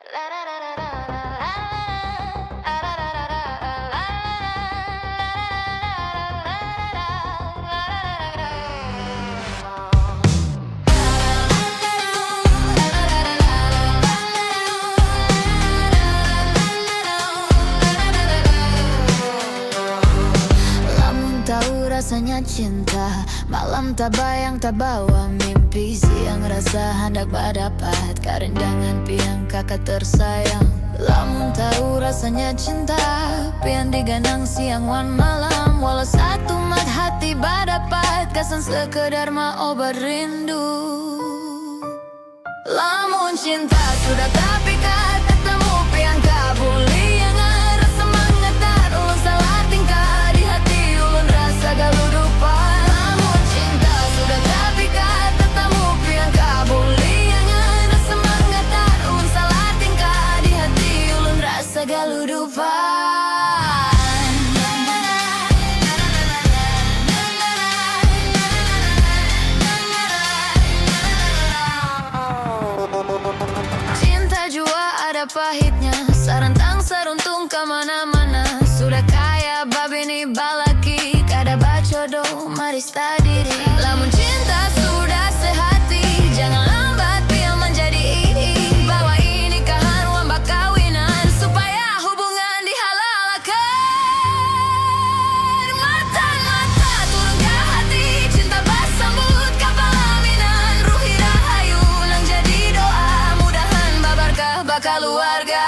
Lamun tahu rasanya cinta, malam tak bayang tak bawa mimpi. Siang rasa hendak berdapat kerindangan piang kakak tersayang. Lamun tahu rasanya cinta, pian diganang siang wan malam. Walau satu mat hati berdapat, kesan sekedar mau obat rindu. Lamun cinta sudah tak pikat, ketemu piang kabuli yang rasa mengetar. Ulun salah tingkah di hati ulun rasa galudupan. Lamun cinta sudah tak pikat, ketemu piang kabuli yang rasa mengetar. Ulun salah tingkah di hati ulun rasa galudupan. Cinta jua ada pahitnya, sarantang seruntung kemana-mana. Sudah kaya babini balaki, kada bacodo maris tadiri. Lamun cinta sudah sehati, jangan lambat pian menjadi iri. Bawa ini ke haruan bakawinan, supaya hubungan dihalalkan. Mata-mata turun ke hati, cinta bersambut ke pelaminan. Ruhi rahayu nang jadi doa, mudahan babarkah bakal keluarga.